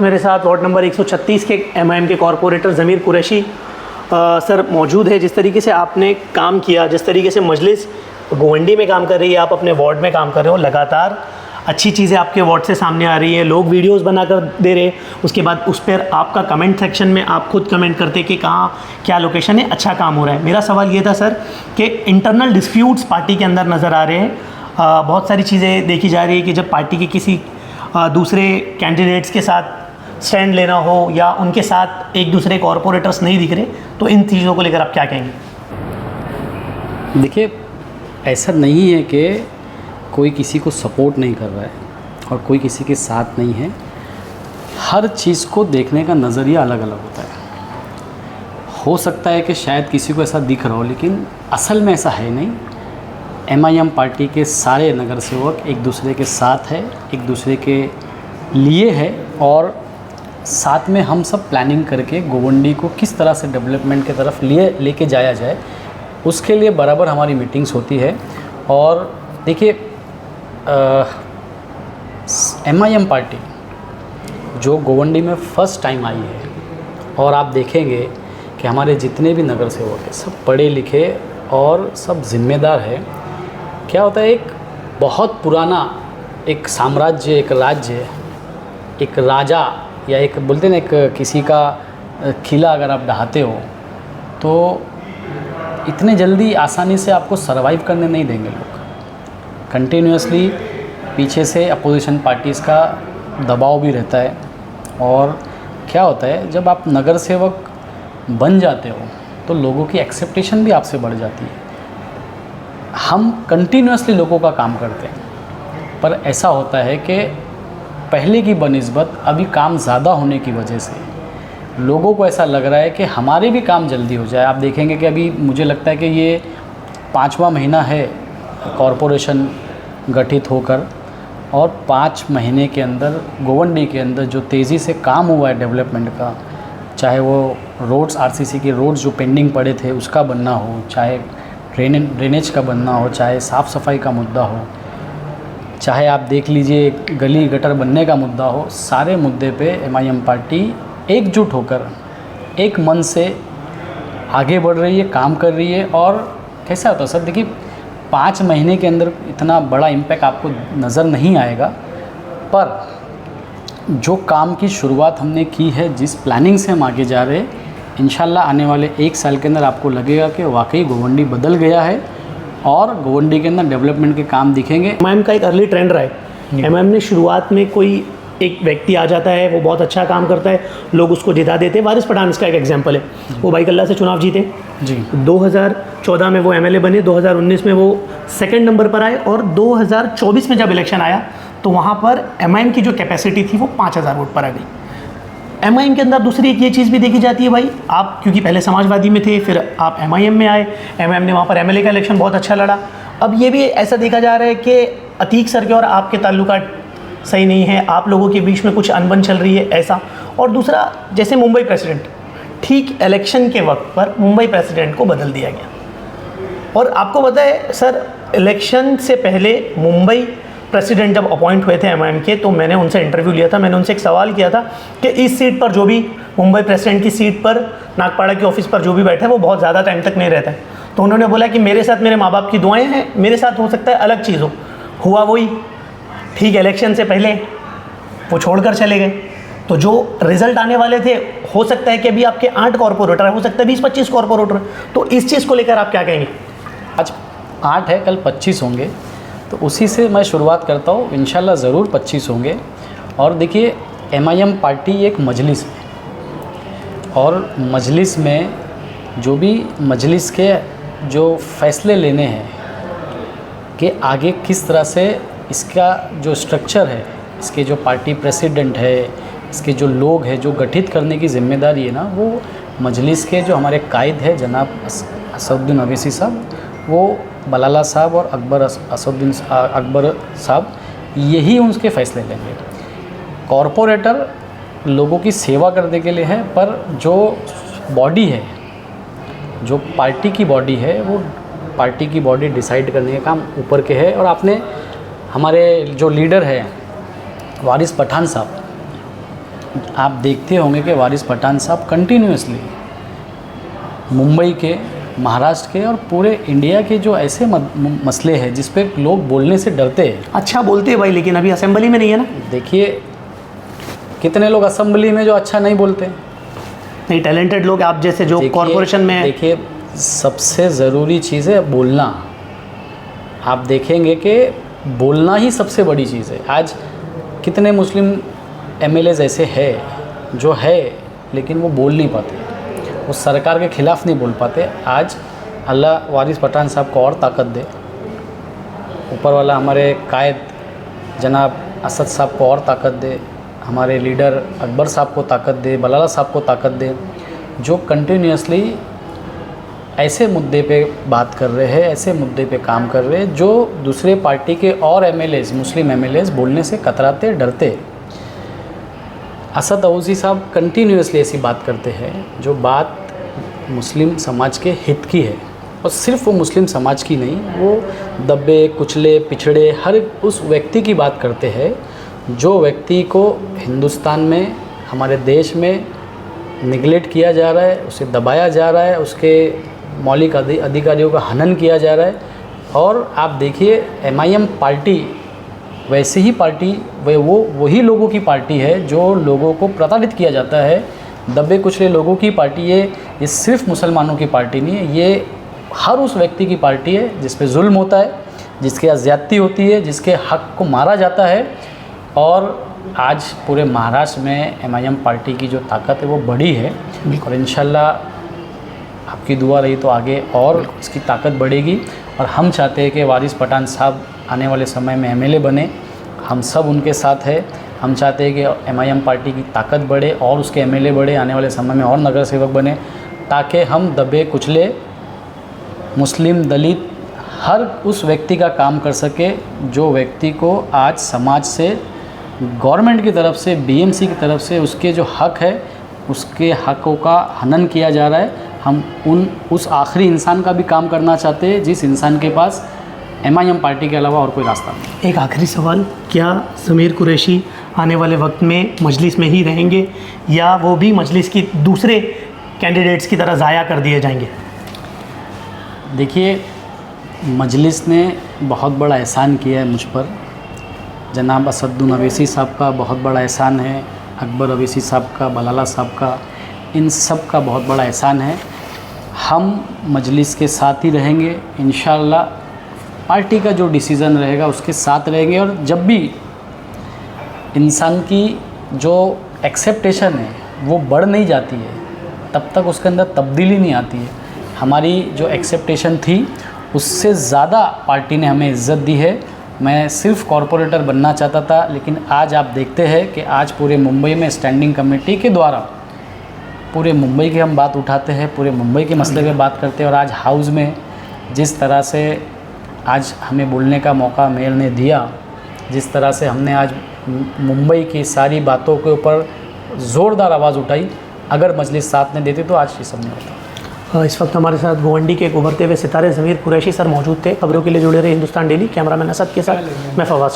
मेरे साथ ward number 136 के एमआईएम के कॉरपोरेटर ज़मीर कुरैशी सर मौजूद है। जिस तरीके से आपने काम किया, जिस तरीके से मजलिस गोवंडी में काम कर रही है, आप अपने वार्ड में काम कर रहे हो, लगातार अच्छी चीज़ें आपके वार्ड से सामने आ रही है, लोग वीडियोस बनाकर दे रहे हैं, उसके बाद उस पर आपका कमेंट सेक्शन में आप खुद कमेंट करते कि कहाँ क्या लोकेशन है, अच्छा काम हो रहा है। मेरा सवाल ये था सर कि इंटरनल डिस्प्यूट्स पार्टी के अंदर नज़र आ रहे हैं, बहुत सारी चीज़ें देखी जा रही है कि जब पार्टी के किसी दूसरे कैंडिडेट्स के साथ स्टैंड लेना हो या उनके साथ एक दूसरे कॉरपोरेटर्स नहीं दिख रहे, तो इन चीज़ों को लेकर आप क्या कहेंगे? देखिए, ऐसा नहीं है कि कोई किसी को सपोर्ट नहीं कर रहा है और कोई किसी के साथ नहीं है। हर चीज़ को देखने का नज़रिया अलग अलग होता है। हो सकता है कि शायद किसी को ऐसा दिख रहा हो, लेकिन असल में ऐसा है नहीं। एमआईएम पार्टी के सारे नगर सेवक एक दूसरे के साथ है, एक दूसरे के लिए है, और साथ में हम सब प्लानिंग करके गोवंडी को किस तरह से डेवलपमेंट की तरफ लेके जाया जाए, उसके लिए बराबर हमारी मीटिंग्स होती है। और देखिए, एमआईएम पार्टी जो गोवंडी में फ़र्स्ट टाइम आई है, और आप देखेंगे कि हमारे जितने भी नगर सेवक हैं सब पढ़े लिखे और सब जिम्मेदार है। क्या होता है, एक बहुत पुराना एक साम्राज्य, एक राज्य, एक राजा या एक बोलते हैं ना, एक किसी का किला अगर आप ढहाते हो तो इतने जल्दी आसानी से आपको सरवाइव करने नहीं देंगे लोग। कंटिन्यूसली पीछे से अपोजिशन पार्टीज़ का दबाव भी रहता है। और क्या होता है, जब आप नगर सेवक बन जाते हो तो लोगों की एक्सेप्टेशन भी आपसे बढ़ जाती है। हम कंटिन्यूसली लोगों का काम करते हैं, पर ऐसा होता है कि पहले की बनिस्बत अभी काम ज़्यादा होने की वजह से लोगों को ऐसा लग रहा है कि हमारे भी काम जल्दी हो जाए। आप देखेंगे कि अभी मुझे लगता है कि ये 5वां महीना है कॉरपोरेशन गठित होकर, और 5 महीने के अंदर गोवंडी के अंदर जो तेज़ी से काम हुआ है डेवलपमेंट का, चाहे वो रोड्स, आरसीसी के रोड्स जो पेंडिंग पड़े थे उसका बनना हो, चाहे ड्रेनेज का बनना हो, चाहे साफ़ सफाई का मुद्दा हो, चाहे आप देख लीजिए गली गटर बनने का मुद्दा हो, सारे मुद्दे पे एमआईएम पार्टी एकजुट होकर एक मन से आगे बढ़ रही है, काम कर रही है। और कैसा होता है सर, देखिए 5 महीने के अंदर इतना बड़ा इम्पैक्ट आपको नज़र नहीं आएगा, पर जो काम की शुरुआत हमने की है, जिस प्लानिंग से हम आगे जा रहे हैं, इंशाल्लाह आने वाले 1 साल के अंदर आपको लगेगा कि वाकई गोवंडी बदल गया है और गोवंडी के अंदर डेवलपमेंट के काम दिखेंगे। एमआईएम का एक अर्ली ट्रेंड रहा है। एमआईएम ने शुरुआत में कोई एक व्यक्ति आ जाता है, वो बहुत अच्छा काम करता है, लोग उसको जिता देते हैं। वारिस पठान इसका एक एग्जांपल है। वो बाइकल्ला से चुनाव जीते जी, 2014 में वो एमएलए बने, 2019 में वो सेकंड नंबर पर आए, और 2024 में जब इलेक्शन आया तो वहाँ पर एमआईएम की जो कैपेसिटी थी वो 5000 वोट पर आ गई। एमआईएम के अंदर दूसरी एक ये चीज़ भी देखी जाती है, भाई आप क्योंकि पहले समाजवादी में थे, फिर आप एमआईएम में आए, एमआईएम ने वहाँ पर एमएलए का इलेक्शन बहुत अच्छा लड़ा। अब ये भी ऐसा देखा जा रहा है कि अतीक सर के और आपके ताल्लुकात सही नहीं है, आप लोगों के बीच में कुछ अनबन चल रही है, ऐसा। और दूसरा, जैसे मुंबई प्रेसिडेंट, ठीक इलेक्शन के वक्त पर मुंबई प्रेसिडेंट को बदल दिया गया। और आपको पता है सर, इलेक्शन से पहले मुंबई प्रेसिडेंट जब अपॉइंट हुए थे एमआईएम के, तो मैंने उनसे इंटरव्यू लिया था। मैंने उनसे एक सवाल किया था कि इस सीट पर, जो भी मुंबई प्रेसिडेंट की सीट पर नागपाड़ा के ऑफिस पर जो भी बैठा है वो बहुत ज़्यादा टाइम तक नहीं रहता है। तो उन्होंने बोला कि मेरे साथ मेरे माँ बाप की दुआएं हैं, मेरे साथ हो सकता है अलग चीज़ हो। हुआ वही, ठीक इलेक्शन से पहले वो छोड़कर चले गए। तो जो रिजल्ट आने वाले थे, हो सकता है कि अभी आपके 8 कॉरपोरेटर है, हो सकता है 20-25 कॉरपोरेटर। तो इस चीज़ को लेकर आप क्या कहेंगे? आज 8 है, कल 25 होंगे, तो उसी से मैं शुरुआत करता हूँ। इंशाल्लाह ज़रूर 25 होंगे। और देखिए, एमआईएम पार्टी एक मजलिस है, और मजलिस में जो भी मजलिस के जो फैसले लेने हैं कि आगे किस तरह से इसका जो स्ट्रक्चर है, इसके जो पार्टी प्रेसिडेंट है, इसके जो लोग हैं, जो गठित करने की जिम्मेदारी है ना, वो मजलिस के जो हमारे कायद है जनाब असदुद्दीन अवैसी साहब, वो बलाला साहब और अकबर साहब, यही उनके फ़ैसले लेंगे। कॉरपोरेटर लोगों की सेवा करने के लिए है, पर जो बॉडी है, जो पार्टी की बॉडी है, वो पार्टी की बॉडी डिसाइड करने का काम ऊपर के है। और आपने हमारे जो लीडर है वारिस पठान साहब, आप देखते होंगे कि वारिस पठान साहब कंटिन्यूसली मुंबई के, महाराष्ट्र के और पूरे इंडिया के जो ऐसे मसले हैं जिस पे लोग बोलने से डरते हैं। अच्छा बोलते हैं भाई, लेकिन अभी असेंबली में नहीं है ना। देखिए कितने लोग असेंबली में जो अच्छा नहीं बोलते, नहीं टैलेंटेड लोग आप जैसे जो कॉरपोरेशन में। देखिए सबसे ज़रूरी चीज़ है बोलना। आप देखेंगे कि बोलना ही सबसे बड़ी चीज़ है। आज कितने मुस्लिम एमएलएज ऐसे हैं जो है लेकिन वो बोल नहीं पाते, वो सरकार के ख़िलाफ़ नहीं बोल पाते। आज अल्लाह वारिस पठान साहब को और ताकत दे, ऊपर वाला हमारे कायद जनाब असद साहब को और ताकत दे, हमारे लीडर अकबर साहब को ताकत दे, बलाला साहब को ताकत दे, जो कंटिन्यूसली ऐसे मुद्दे पे बात कर रहे हैं, ऐसे मुद्दे पे काम कर रहे हैं जो दूसरे पार्टी के और एमएलएज, मुस्लिम एमएलएज बोलने से कतराते, डरते। असद ओवैसी साहब कंटिन्यूसली ऐसी बात करते हैं जो बात मुस्लिम समाज के हित की है, और सिर्फ वो मुस्लिम समाज की नहीं, वो दबे कुचले पिछड़े हर उस व्यक्ति की बात करते हैं जो व्यक्ति को हिंदुस्तान में, हमारे देश में निगलेक्ट किया जा रहा है, उसे दबाया जा रहा है, उसके मौलिक अधिकारियों का हनन किया जा रहा है। और आप देखिए एमआईएम पार्टी वैसे ही पार्टी, वही लोगों की पार्टी है जो लोगों को प्रताड़ित किया जाता है, दबे कुचले लोगों की पार्टी है। ये सिर्फ मुसलमानों की पार्टी नहीं है, ये हर उस व्यक्ति की पार्टी है जिस पे जुल्म होता है, जिसके ज़्यादती होती है, जिसके हक को मारा जाता है। और आज पूरे महाराष्ट्र में एमआईएम पार्टी की जो ताकत है वो बड़ी है, और इंशाल्लाह आपकी दुआ रही तो आगे और इसकी ताकत बढ़ेगी। और हम चाहते हैं कि वारिस पठान साहब आने वाले समय में एमएलए बने, हम सब उनके साथ हैं। हम चाहते हैं कि एमआईएम पार्टी की ताकत बढ़े और उसके एमएलए बढ़े, आने वाले समय में और नगर सेवक बने, ताकि हम दबे कुचले मुस्लिम, दलित हर उस व्यक्ति का काम कर सके जो व्यक्ति को आज समाज से, गवर्नमेंट की तरफ से, बीएमसी की तरफ से उसके जो हक है, उसके हकों का हनन किया जा रहा है। हम उस आखिरी इंसान का भी काम करना चाहते हैं जिस इंसान के पास एमआईएम पार्टी के अलावा और कोई रास्ता नहीं। एक आखिरी सवाल, क्या समीर कुरैशी आने वाले वक्त में मजलिस में ही रहेंगे या वो भी मजलिस की दूसरे कैंडिडेट्स की तरह ज़ाया कर दिए जाएंगे? देखिए मजलिस ने बहुत बड़ा एहसान किया है मुझ पर। जनाब असदुद्दीन ओवैसी साहब का बहुत बड़ा एहसान है, अकबर ओवैसी साहब का, बलाला साहब का, इन सब का बहुत बड़ा एहसान है। हम मजलिस के साथ ही रहेंगे इंशाअल्लाह, पार्टी का जो डिसीज़न रहेगा उसके साथ रहेंगे। और जब भी इंसान की जो एक्सेप्टेशन है वो बढ़ नहीं जाती है, तब तक उसके अंदर तब्दीली नहीं आती है। हमारी जो एक्सेप्टेशन थी उससे ज़्यादा पार्टी ने हमें इज़्ज़त दी है। मैं सिर्फ कॉरपोरेटर बनना चाहता था, लेकिन आज आप देखते हैं कि आज पूरे मुंबई में स्टैंडिंग कमेटी के द्वारा पूरे मुंबई की हम बात उठाते हैं, पूरे मुंबई के मसले पे बात करते हैं। और आज हाउस में जिस तरह से आज हमें बोलने का मौका मेयर ने दिया, जिस तरह से हमने आज मुंबई की सारी बातों के ऊपर ज़ोरदार आवाज़ उठाई, अगर मजलिस साथ नहीं देती तो आज ये सब नहीं होता। इस वक्त हमारे साथ गोवंडी के एक उभरते हुए सितारे ज़मीर कुरैशी सर मौजूद थे। खबरों के लिए जुड़े रहे हिंदुस्तान डेली। कैमरामैन असद के साथ मैं फवाद।